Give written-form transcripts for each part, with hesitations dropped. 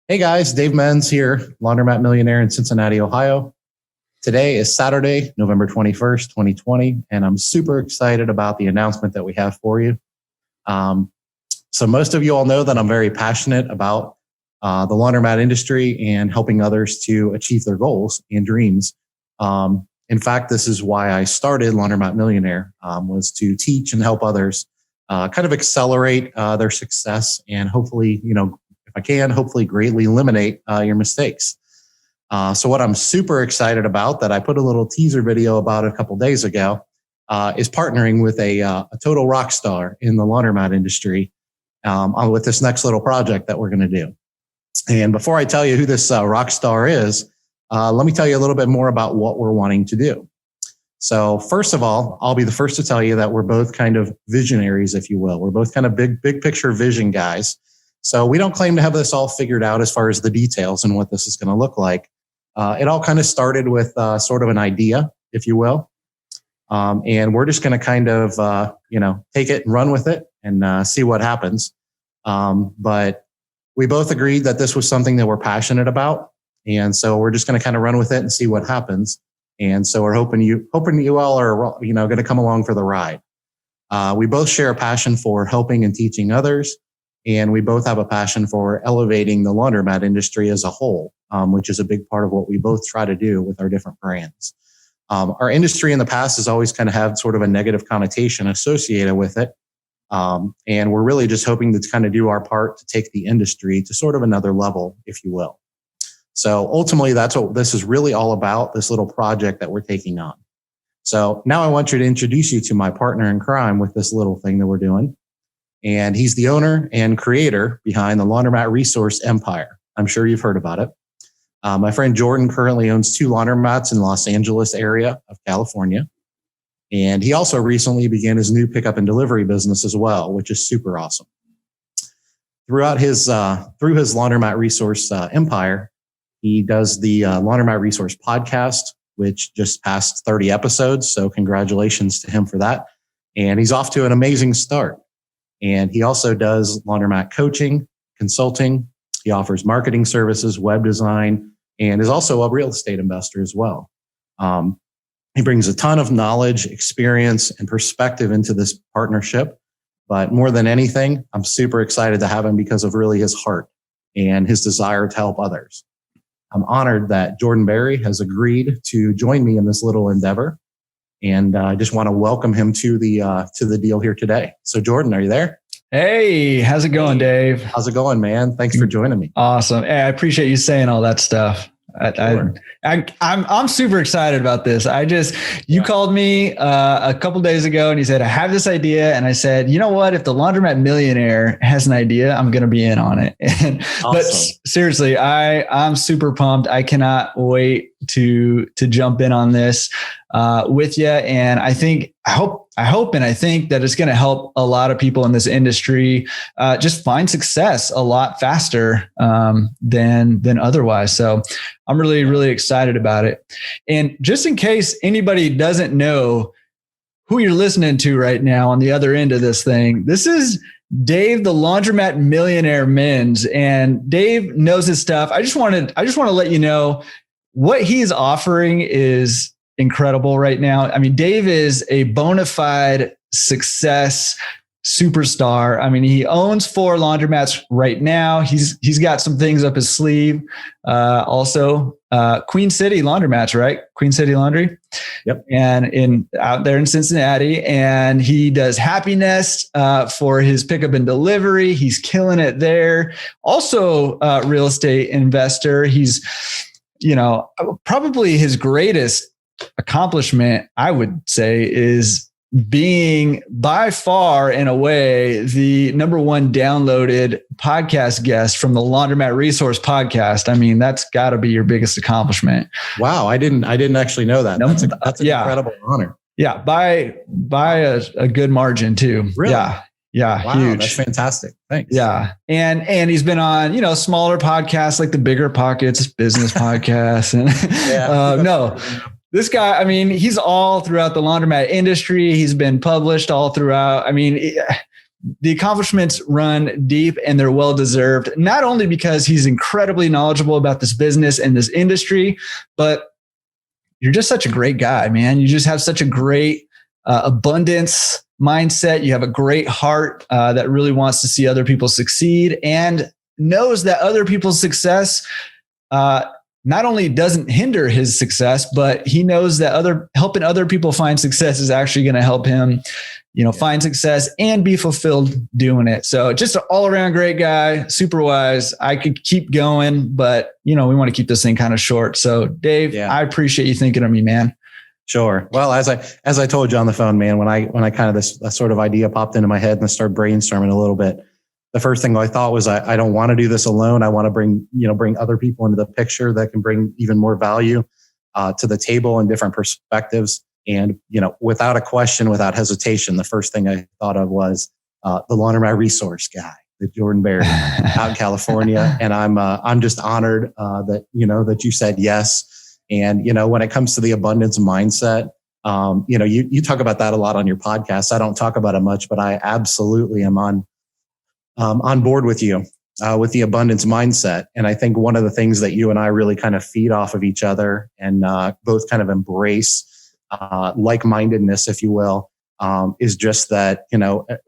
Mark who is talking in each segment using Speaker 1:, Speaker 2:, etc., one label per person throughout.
Speaker 1: Hey guys, Dave Menz here, Laundromat Millionaire in Cincinnati, Ohio. Today is Saturday, November 21st, 2020, and I'm super excited about the announcement that we have for you. So most of you all know that I'm very passionate about the laundromat industry and helping others to achieve their goals and dreams. In fact, this is why I started Laundromat Millionaire, was to teach and help others kind of accelerate their success and hopefully, if I can, hopefully greatly eliminate your mistakes. So what I'm super excited about that I put a little teaser video about a couple days ago is partnering with a total rock star in the laundromat industry with this next little project that we're going to do. And before I tell you who this rock star is, let me tell you a little bit more about what we're wanting to do. So first of all, I'll be the first to tell you that we're both kind of visionaries, if you will. We're both kind of big picture vision guys. So we don't claim to have this all figured out as far as the details and what this is going to look like. It all kind of started with sort of an idea, if you will. And we're just going to kind of, take it and run with it and see what happens. But we both agreed that this was something that we're passionate about. And so we're just going to kind of run with it and see what happens. And so we're hoping you all are, going to come along for the ride. We both share a passion for helping and teaching others. And we both have a passion for elevating the laundromat industry as a whole, which is a big part of what we both try to do with our different brands. Our industry in the past has always kind of had sort of a negative connotation associated with it. And we're really just hoping to kind of do our part to take the industry to sort of another level, if you will. So ultimately, that's what this is really all about, this little project that we're taking on. So now I want you to introduce you to my partner in crime with this little thing that we're doing. And he's the owner and creator behind the Laundromat Resource Empire. I'm sure you've heard about it. My friend Jordan currently owns 2 laundromats in the Los Angeles area of California. And he also recently began his new pickup and delivery business as well, which is super awesome. Through his Laundromat Resource Empire, he does the Laundromat Resource podcast, which just passed 30 episodes. So congratulations to him for that. And he's off to an amazing start. And he also does laundromat coaching, consulting. He offers marketing services, web design, and is also a real estate investor as well. He brings a ton of knowledge, experience, and perspective into this partnership. But more than anything, I'm super excited to have him because of really his heart and his desire to help others. I'm honored that Jordan Berry has agreed to join me in this little endeavor. And I just want to welcome him to the deal here today. So Jordan, are you there?
Speaker 2: Hey, how's it going, Dave?
Speaker 1: How's it going, man? Thanks for joining me.
Speaker 2: Awesome. Hey, I appreciate you saying all that stuff.
Speaker 1: Sure.
Speaker 2: I'm super excited about this. You called me a couple days ago and you said, I have this idea. And I said, you know what? If the Laundromat Millionaire has an idea, I'm going to be in on it. Awesome. But seriously, I'm super pumped. I cannot wait to jump in on this with you. And I hope and I think that it's going to help a lot of people in this industry just find success a lot faster than otherwise. So I'm really, really excited about it. And just in case anybody doesn't know who you're listening to right now on the other end of this thing, this is Dave, the Laundromat Millionaire Menz, and Dave knows his stuff. I just want to let you know what he's offering is incredible right now. I mean, Dave is a bona fide success superstar. I mean, he owns 4 laundromats right now. He's got some things up his sleeve. Also, Queen City laundromats, right? Queen City Laundry.
Speaker 1: Yep.
Speaker 2: And out there in Cincinnati, and he does Happiness for his pickup and delivery. He's killing it there. Also, real estate investor. He's, probably his greatest accomplishment, I would say, is being by far in a way the #1 downloaded podcast guest from the Laundromat Resource podcast. I mean, that's got to be your biggest accomplishment.
Speaker 1: Wow, I didn't actually know that. That's an incredible honor.
Speaker 2: Yeah, by a good margin too.
Speaker 1: Really?
Speaker 2: Yeah,
Speaker 1: wow,
Speaker 2: huge.
Speaker 1: That's fantastic. Thanks.
Speaker 2: Yeah, and he's been on smaller podcasts like the Bigger Pockets business podcast, and no. This guy, I mean, he's all throughout the laundromat industry. He's been published all throughout. I mean, the accomplishments run deep and they're well-deserved, not only because he's incredibly knowledgeable about this business and this industry, but you're just such a great guy, man. You just have such a great abundance mindset. You have a great heart that really wants to see other people succeed and knows that other people's success not only doesn't hinder his success, but he knows that helping other people find success is actually going to help him, find success and be fulfilled doing it. So just an all around great guy, super wise. I could keep going, but we want to keep this thing kind of short. So Dave, I appreciate you thinking of me, man.
Speaker 1: Sure. Well, as I told you on the phone, man, when I kind of this sort of idea popped into my head and I started brainstorming a little bit, the first thing I thought was I don't want to do this alone. I want to bring other people into the picture that can bring even more value to the table and different perspectives. And, without a question, without hesitation, the first thing I thought of was the Laundromat Resource guy, the Jordan Berry out in California. And I'm just honored that you said yes. And, when it comes to the abundance mindset, you talk about that a lot on your podcast. I don't talk about it much, but I absolutely am on board with you with the abundance mindset. And I think one of the things that you and I really kind of feed off of each other and both kind of embrace like-mindedness, if you will, is just that,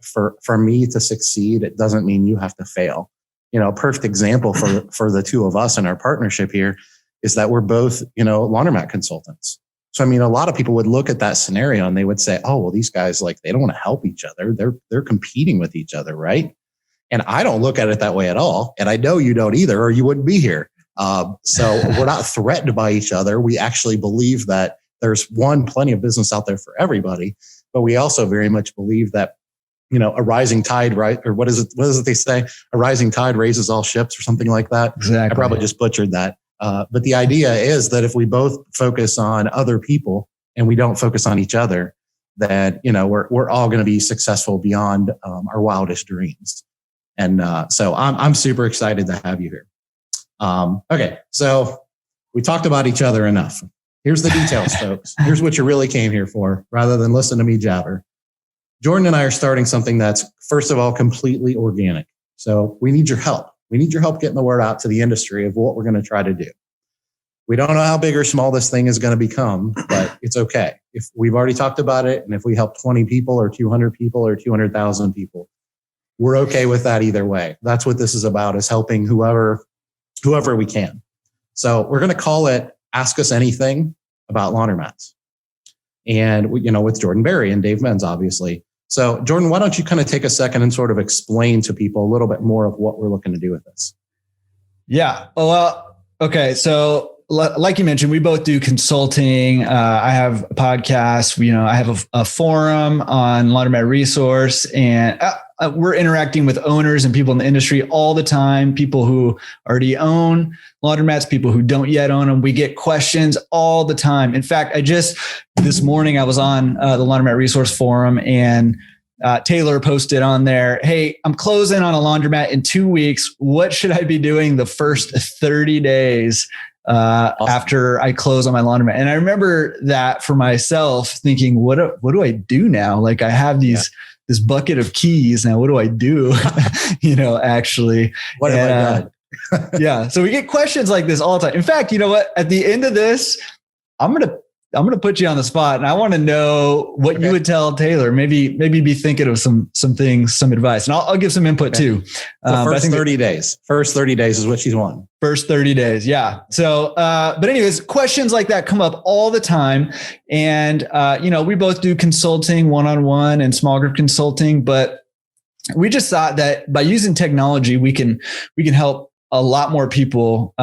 Speaker 1: for me to succeed, it doesn't mean you have to fail. A perfect example for the two of us in our partnership here is that we're both, laundromat consultants. So, a lot of people would look at that scenario and they would say, oh, well, these guys, they don't want to help each other. They're competing with each other, right? And I don't look at it that way at all. And I know you don't either, or you wouldn't be here. So we're not threatened by each other. We actually believe that there's plenty of business out there for everybody. But we also very much believe that, a rising tide, right? Or what is it they say? A rising tide raises all ships or something like that.
Speaker 2: Exactly.
Speaker 1: I probably just butchered that. But the idea is that if we both focus on other people and we don't focus on each other, then, we're all going to be successful beyond our wildest dreams. And so I'm super excited to have you here. Okay, so we talked about each other enough. Here's the details, folks. Here's what you really came here for, rather than listen to me jabber. Jordan and I are starting something that's, first of all, completely organic. So we need your help. We need your help getting the word out to the industry of what we're going to try to do. We don't know how big or small this thing is going to become, but it's okay. If we've already talked about it, and if we help 20 people or 200 people or 200,000 people, we're okay with that either way. That's what this is about, is helping whoever we can. So we're going to call it Ask Us Anything About Laundromats. And, with Jordan Berry and Dave Menz, obviously. So Jordan, why don't you kind of take a second and sort of explain to people a little bit more of what we're looking to do with this?
Speaker 2: Yeah. Well, okay. So like you mentioned, we both do consulting. I have a podcast. I have a forum on Laundromat Resource, and we're interacting with owners and people in the industry all the time. People who already own laundromats, people who don't yet own them. We get questions all the time. In fact, this morning I was on the Laundromat Resource forum, and Taylor posted on there, "Hey, I'm closing on a laundromat in 2 weeks. What should I be doing the first 30 days?" Awesome. After I close on my laundromat? And I remember that for myself, thinking, what do I do now? Like, I have this bucket of keys now. What do I do? Actually,
Speaker 1: what have I done?
Speaker 2: Yeah. So we get questions like this all the time. In fact, you know what? At the end of this, I'm gonna put you on the spot, and I want to know what you would tell Taylor. Maybe be thinking of some things, some advice, and I'll give some input too.
Speaker 1: First 30 days. First 30 days is what she's wanting.
Speaker 2: First 30 days, yeah. So, but anyways, questions like that come up all the time, and we both do consulting, one-on-one and small group consulting, but we just thought that by using technology, we can help a lot more people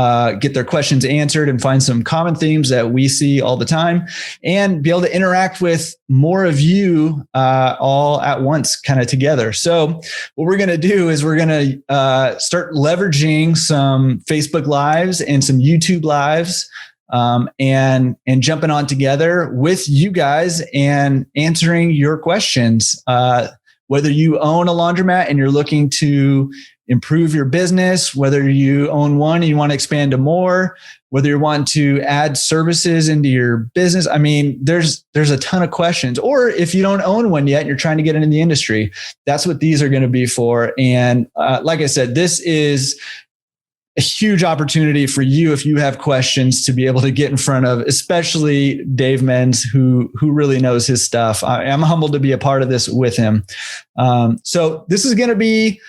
Speaker 2: get their questions answered and find some common themes that we see all the time, and be able to interact with more of you all at once, kind of together. So what we're going to do is we're going to start leveraging some Facebook Lives and some YouTube Lives, and jumping on together with you guys and answering your questions. Whether you own a laundromat and you're looking to improve your business, whether you own one and you want to expand to more, whether you want to add services into your business. I mean, there's a ton of questions. Or if you don't own one yet and you're trying to get into the industry, that's what these are going to be for. And like I said, this is a huge opportunity for you if you have questions to be able to get in front of, especially Dave Menz, who really knows his stuff. I'm humbled to be a part of this with him. So this is going to be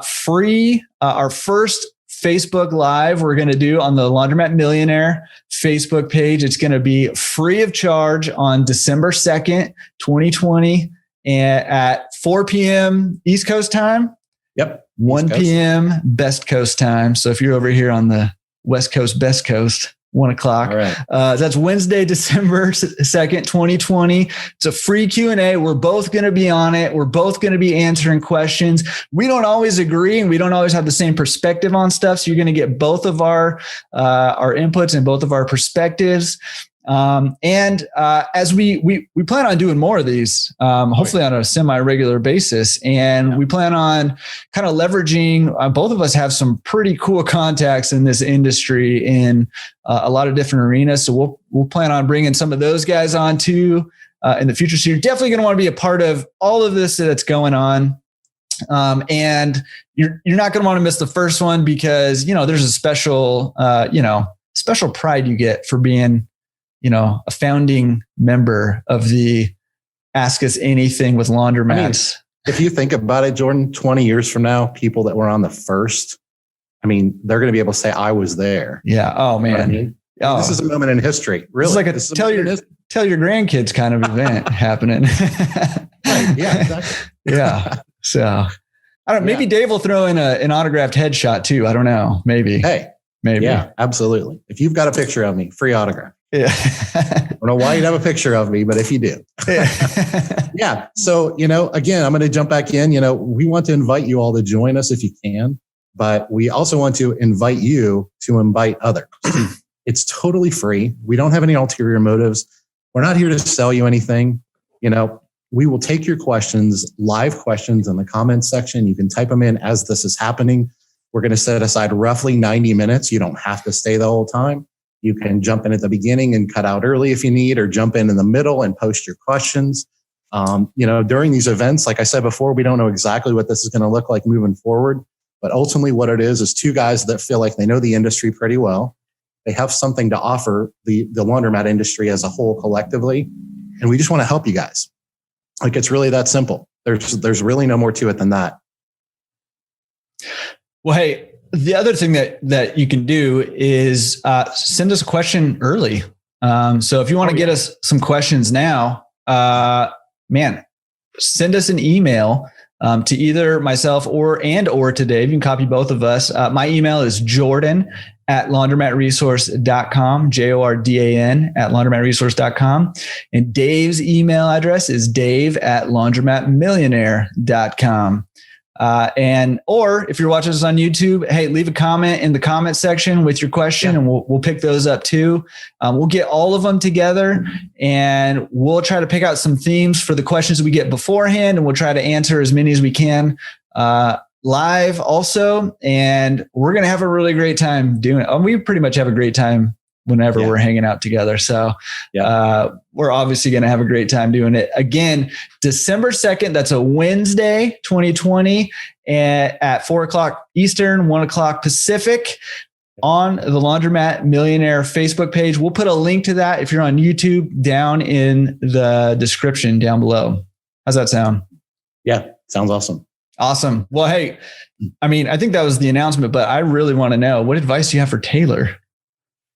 Speaker 2: free. Our first Facebook Live we're going to do on the Laundromat Millionaire Facebook page. It's going to be free of charge on December 2nd, 2020 at 4 p.m. East Coast time.
Speaker 1: Yep.
Speaker 2: 1 p.m. Best Coast time. So if you're over here on the West Coast, Best Coast, 1 o'clock.
Speaker 1: All right.
Speaker 2: That's Wednesday, December 2nd, 2020. It's a free Q&A. We're both going to be on it. We're both going to be answering questions. We don't always agree and we don't always have the same perspective on stuff. So you're going to get both of our inputs and both of our perspectives. As we plan on doing more of these, hopefully on a semi-regular basis. And we plan on kind of leveraging, both of us have some pretty cool contacts in this industry in a lot of different arenas. So we'll plan on bringing some of those guys on too, in the future. So you're definitely going to want to be a part of all of this that's going on. And you're not going to want to miss the first one because, there's a special pride you get for being, a founding member of the Ask Us Anything with Laundromats.
Speaker 1: If you think about it, Jordan, 20 years from now, people that were on the first, they're going to be able to say, I was there.
Speaker 2: Yeah. Oh, man.
Speaker 1: You know what I mean?
Speaker 2: Oh.
Speaker 1: This is a moment in history. Really.
Speaker 2: It's like tell your grandkids kind of event happening.
Speaker 1: Right. Yeah, exactly.
Speaker 2: Yeah. So I don't know. Maybe Dave will throw in an autographed headshot too. I don't know. Maybe.
Speaker 1: Hey.
Speaker 2: Maybe.
Speaker 1: Yeah, absolutely. If you've got a picture of me, free autograph.
Speaker 2: Yeah.
Speaker 1: I don't know why you'd have a picture of me, but if you do. Yeah. So, again, I'm going to jump back in. We want to invite you all to join us if you can, but we also want to invite you to invite others. It's totally free. We don't have any ulterior motives. We're not here to sell you anything. We will take your questions, live questions in the comments section. You can type them in as this is happening. We're going to set aside roughly 90 minutes. You don't have to stay the whole time. You can jump in at the beginning and cut out early if you need, or jump in the middle and post your questions. During these events, like I said before, we don't know exactly what this is going to look like moving forward. But ultimately what it is two guys that feel like they know the industry pretty well. They have something to offer the laundromat industry as a whole collectively. And we just want to help you guys. Like, it's really that simple. There's really no more to it than that.
Speaker 2: Well, hey, the other thing that you can do is send us a question early. So if you want to get us some questions now, send us an email to either myself or to Dave. You can copy both of us. My email is jordan@laundromatresource.com, JORDAN@laundromatresource.com. And Dave's email address is dave@laundromatmillionaire.com. Or if you're watching us on YouTube, hey, leave a comment in the comment section with your question, and we'll pick those up too. We'll get all of them together, and we'll try to pick out some themes for the questions we get beforehand, and we'll try to answer as many as we can live also. And we're going to have a really great time doing it. We pretty much have a great time whenever we're hanging out together. So we're obviously going to have a great time doing it. Again, December 2nd, that's a Wednesday, 2020 at 4 o'clock Eastern, 1 o'clock Pacific on the Laundromat Millionaire Facebook page. We'll put a link to that if you're on YouTube down in the description down below. How's that sound? Yeah, sounds awesome. Awesome. Well, hey, I think that was the announcement, but I really want to know, what advice do you have for Taylor?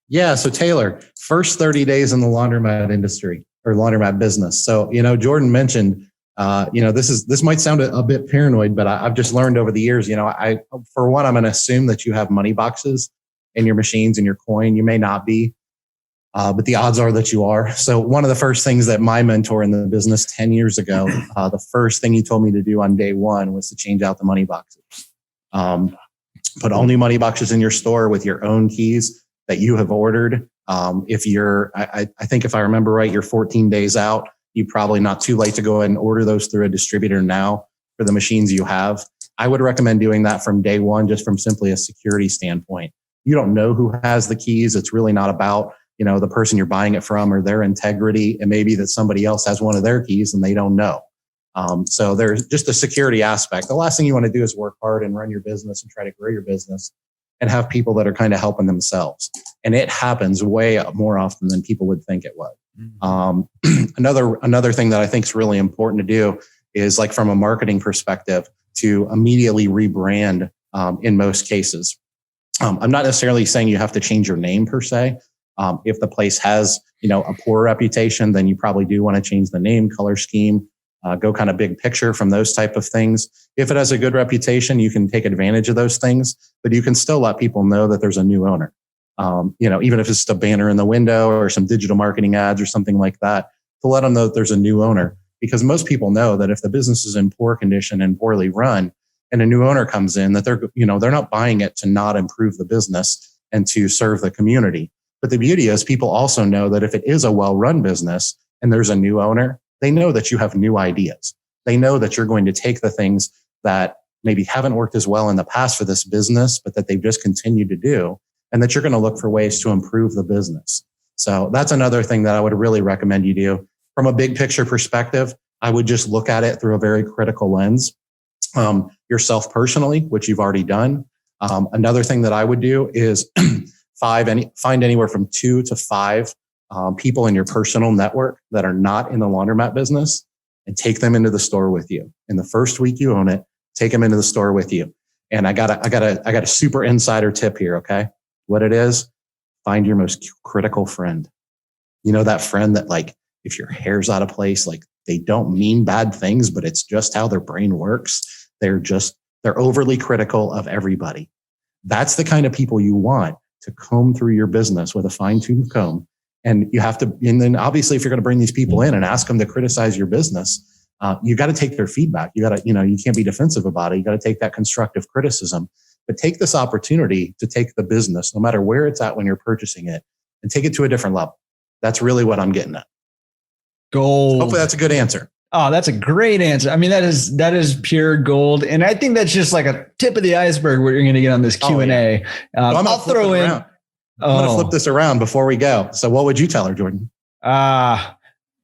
Speaker 2: Yeah. So Taylor, first 30 days in the laundromat industry or laundromat business. So, Jordan mentioned, this might sound a bit paranoid, but I've just learned over the years, for one, I'm going to assume that you have money boxes in your machines and your coin. You may not be, but the odds are that you are. So one of the first things that my mentor in the business 10 years ago, the first thing he told me to do on day one was to change out the money boxes. Put all new money boxes in your store with your own keys that you have ordered. If you're, I think if I remember right, you're 14 days out, you're probably not too late to go ahead and order those through a distributor now for the machines you have.
Speaker 1: I would recommend doing that from day one, just from simply a security standpoint. You don't know who has the keys. It's really not about, the person you're buying it from or their integrity. It may be that somebody else has one of their keys and they don't know. So there's just a security aspect. The last thing you want to do is work hard and run your business and try to grow your business and have people that are kind of helping themselves. And it happens way more often than people would think it would. Another thing that I think is really important to do is, like, from a marketing perspective, to immediately rebrand in most cases. I'm not necessarily saying you have to change your name per se. If the place has, a poor reputation, then you probably do want to change the name, color scheme, go kind of big picture from those type of things. If it has a good reputation, you can take advantage of those things, but you can still let people know that there's a new owner. Even if it's just a banner in the window or some digital marketing ads or something like that, to let them know that there's a new owner. Because most people know that if the business is in poor condition and poorly run and a new owner comes in, that they're not buying it to not improve the business and to serve the community. But the beauty is, people also know that if it is a well-run business and there's a new owner, they know that you have new ideas. They know that you're going to take the things that maybe haven't worked as well in the past for this business, but that they've just continued to do, and that you're going to look for ways to improve the business. So that's another thing that I would really recommend you do. From a big picture perspective, I would just look at it through a very critical lens. Yourself personally, which you've already done. Another thing that I would do is find anywhere from 2 to 5 people in your personal network that are not in the laundromat business, and take them into the store with you. In the first week you own it, take them into the store with you. And I got a super insider tip here. Okay. What it is, find your most critical friend. That friend that, like, if your hair's out of place, like, they don't mean bad things, but it's just how their brain works. They're overly critical of everybody. That's the kind of people you want to comb through your business with a fine-tuned comb. And then obviously, if you're going to bring these people in and ask them to criticize your business, you got to take their feedback. You can't be defensive about it. You got to take that constructive criticism, but take this opportunity to take the business, no matter where it's at when you're purchasing it, and take it to a different level. That's really what I'm getting at.
Speaker 2: Gold.
Speaker 1: Hopefully that's a good answer.
Speaker 2: Oh, that's a great answer. I mean, that is pure gold. And I think that's just like a tip of the iceberg what you're going to get on this Q&A. I'll throw in. I'm
Speaker 1: going to flip this around before we go. So what would you tell her, Jordan?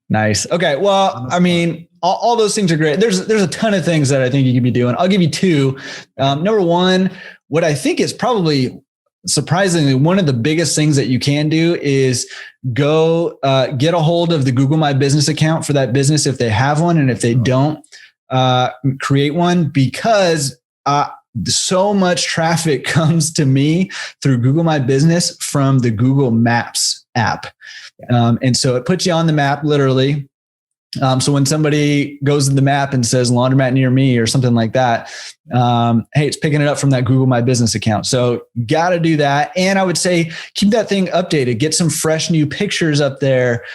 Speaker 2: Nice. Okay. Well, I mean, all those things are great. There's a ton of things that I think you could be doing. I'll give you 2. Number 1, what I think is probably surprisingly one of the biggest things that you can do is go get a hold of the Google My Business account for that business if they have one, and if they don't, create one, because so much traffic comes to me through Google My Business from the Google Maps app. And so it puts you on the map, literally. So when somebody goes to the map and says laundromat near me or something like that, hey, it's picking it up from that Google My Business account. So got to do that. And I would say keep that thing updated, get some fresh new pictures up there,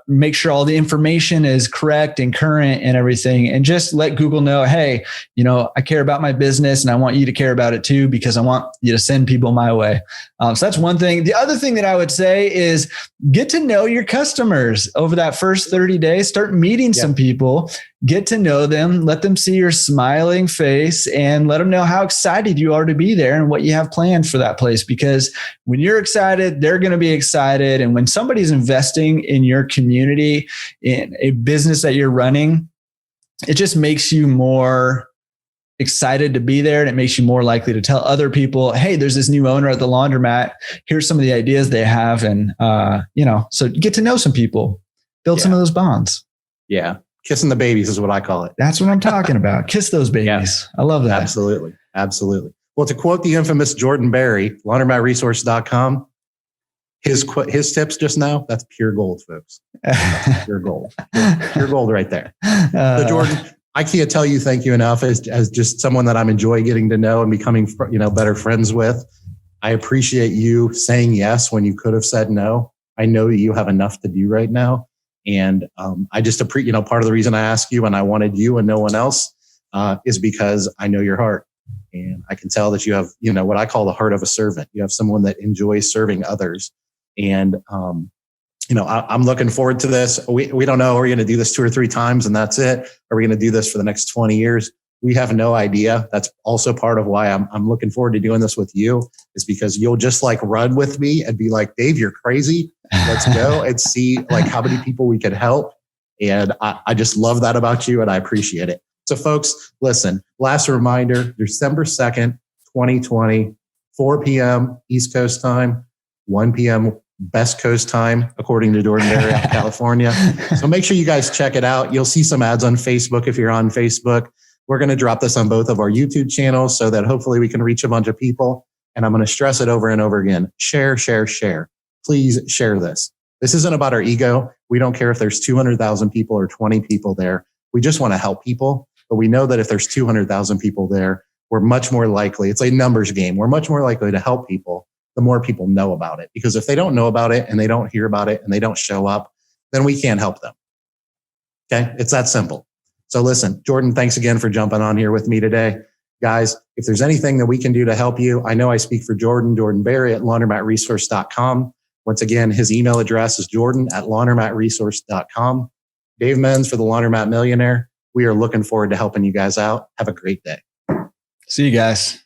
Speaker 2: make sure all the information is correct and current and everything. And just let Google know, hey, I care about my business and I want you to care about it too, because I want you to send people my way. So that's one thing. The other thing that I would say is get to know your customers over that first 30 days. Start meeting some people, get to know them, let them see your smiling face, and let them know how excited you are to be there and what you have planned for that place. Because when you're excited, they're going to be excited. And when somebody's investing in your community, in a business that you're running, it just makes you more excited to be there. And it makes you more likely to tell other people, hey, there's this new owner at the laundromat. Here's some of the ideas they have. And, so get to know some people, build some of those bonds.
Speaker 1: Yeah. Kissing the babies is what I call it.
Speaker 2: That's what I'm talking about. Kiss those babies. Yeah. I love that.
Speaker 1: Absolutely. Absolutely. Well, to quote the infamous Jordan Berry, laundromatresource.com, his tips just now, that's pure gold, folks. That's pure gold. Pure gold right there. So Jordan, I can't tell you thank you enough as just someone that I'm enjoying getting to know and becoming, better friends with. I appreciate you saying yes when you could have said no. I know you have enough to do right now. And I just appreciate, part of the reason I asked you and I wanted you and no one else is because I know your heart. And I can tell that you have, what I call the heart of a servant. You have someone that enjoys serving others. And, I'm looking forward to this. We don't know, are we going to do this 2 or 3 times and that's it? Are we going to do this for the next 20 years? We have no idea. That's also part of why I'm looking forward to doing this with you, is because you'll just like run with me and be like, Dave, you're crazy. Let's go and see like how many people we can help. And I just love that about you and I appreciate it. So folks, listen, last reminder, December 2nd, 2020, 4 p.m. East Coast time, 1 p.m. Best Coast time, according to Jordan Berry out of California. So make sure you guys check it out. You'll see some ads on Facebook if you're on Facebook. We're going to drop this on both of our YouTube channels so that hopefully we can reach a bunch of people. And I'm going to stress it over and over again. Share, share, share. Please share this. This isn't about our ego. We don't care if there's 200,000 people or 20 people there. We just want to help people. But we know that if there's 200,000 people there, we're much more likely, it's a numbers game. We're much more likely to help people the more people know about it. Because if they don't know about it and they don't hear about it and they don't show up, then we can't help them. Okay? It's that simple. So listen, Jordan, thanks again for jumping on here with me today. Guys, if there's anything that we can do to help you, I know I speak for Jordan Berry at laundromatresource.com. Once again, his email address is jordan@laundromatresource.com. Dave Menz for the Laundromat Millionaire. We are looking forward to helping you guys out. Have a great day.
Speaker 2: See you guys.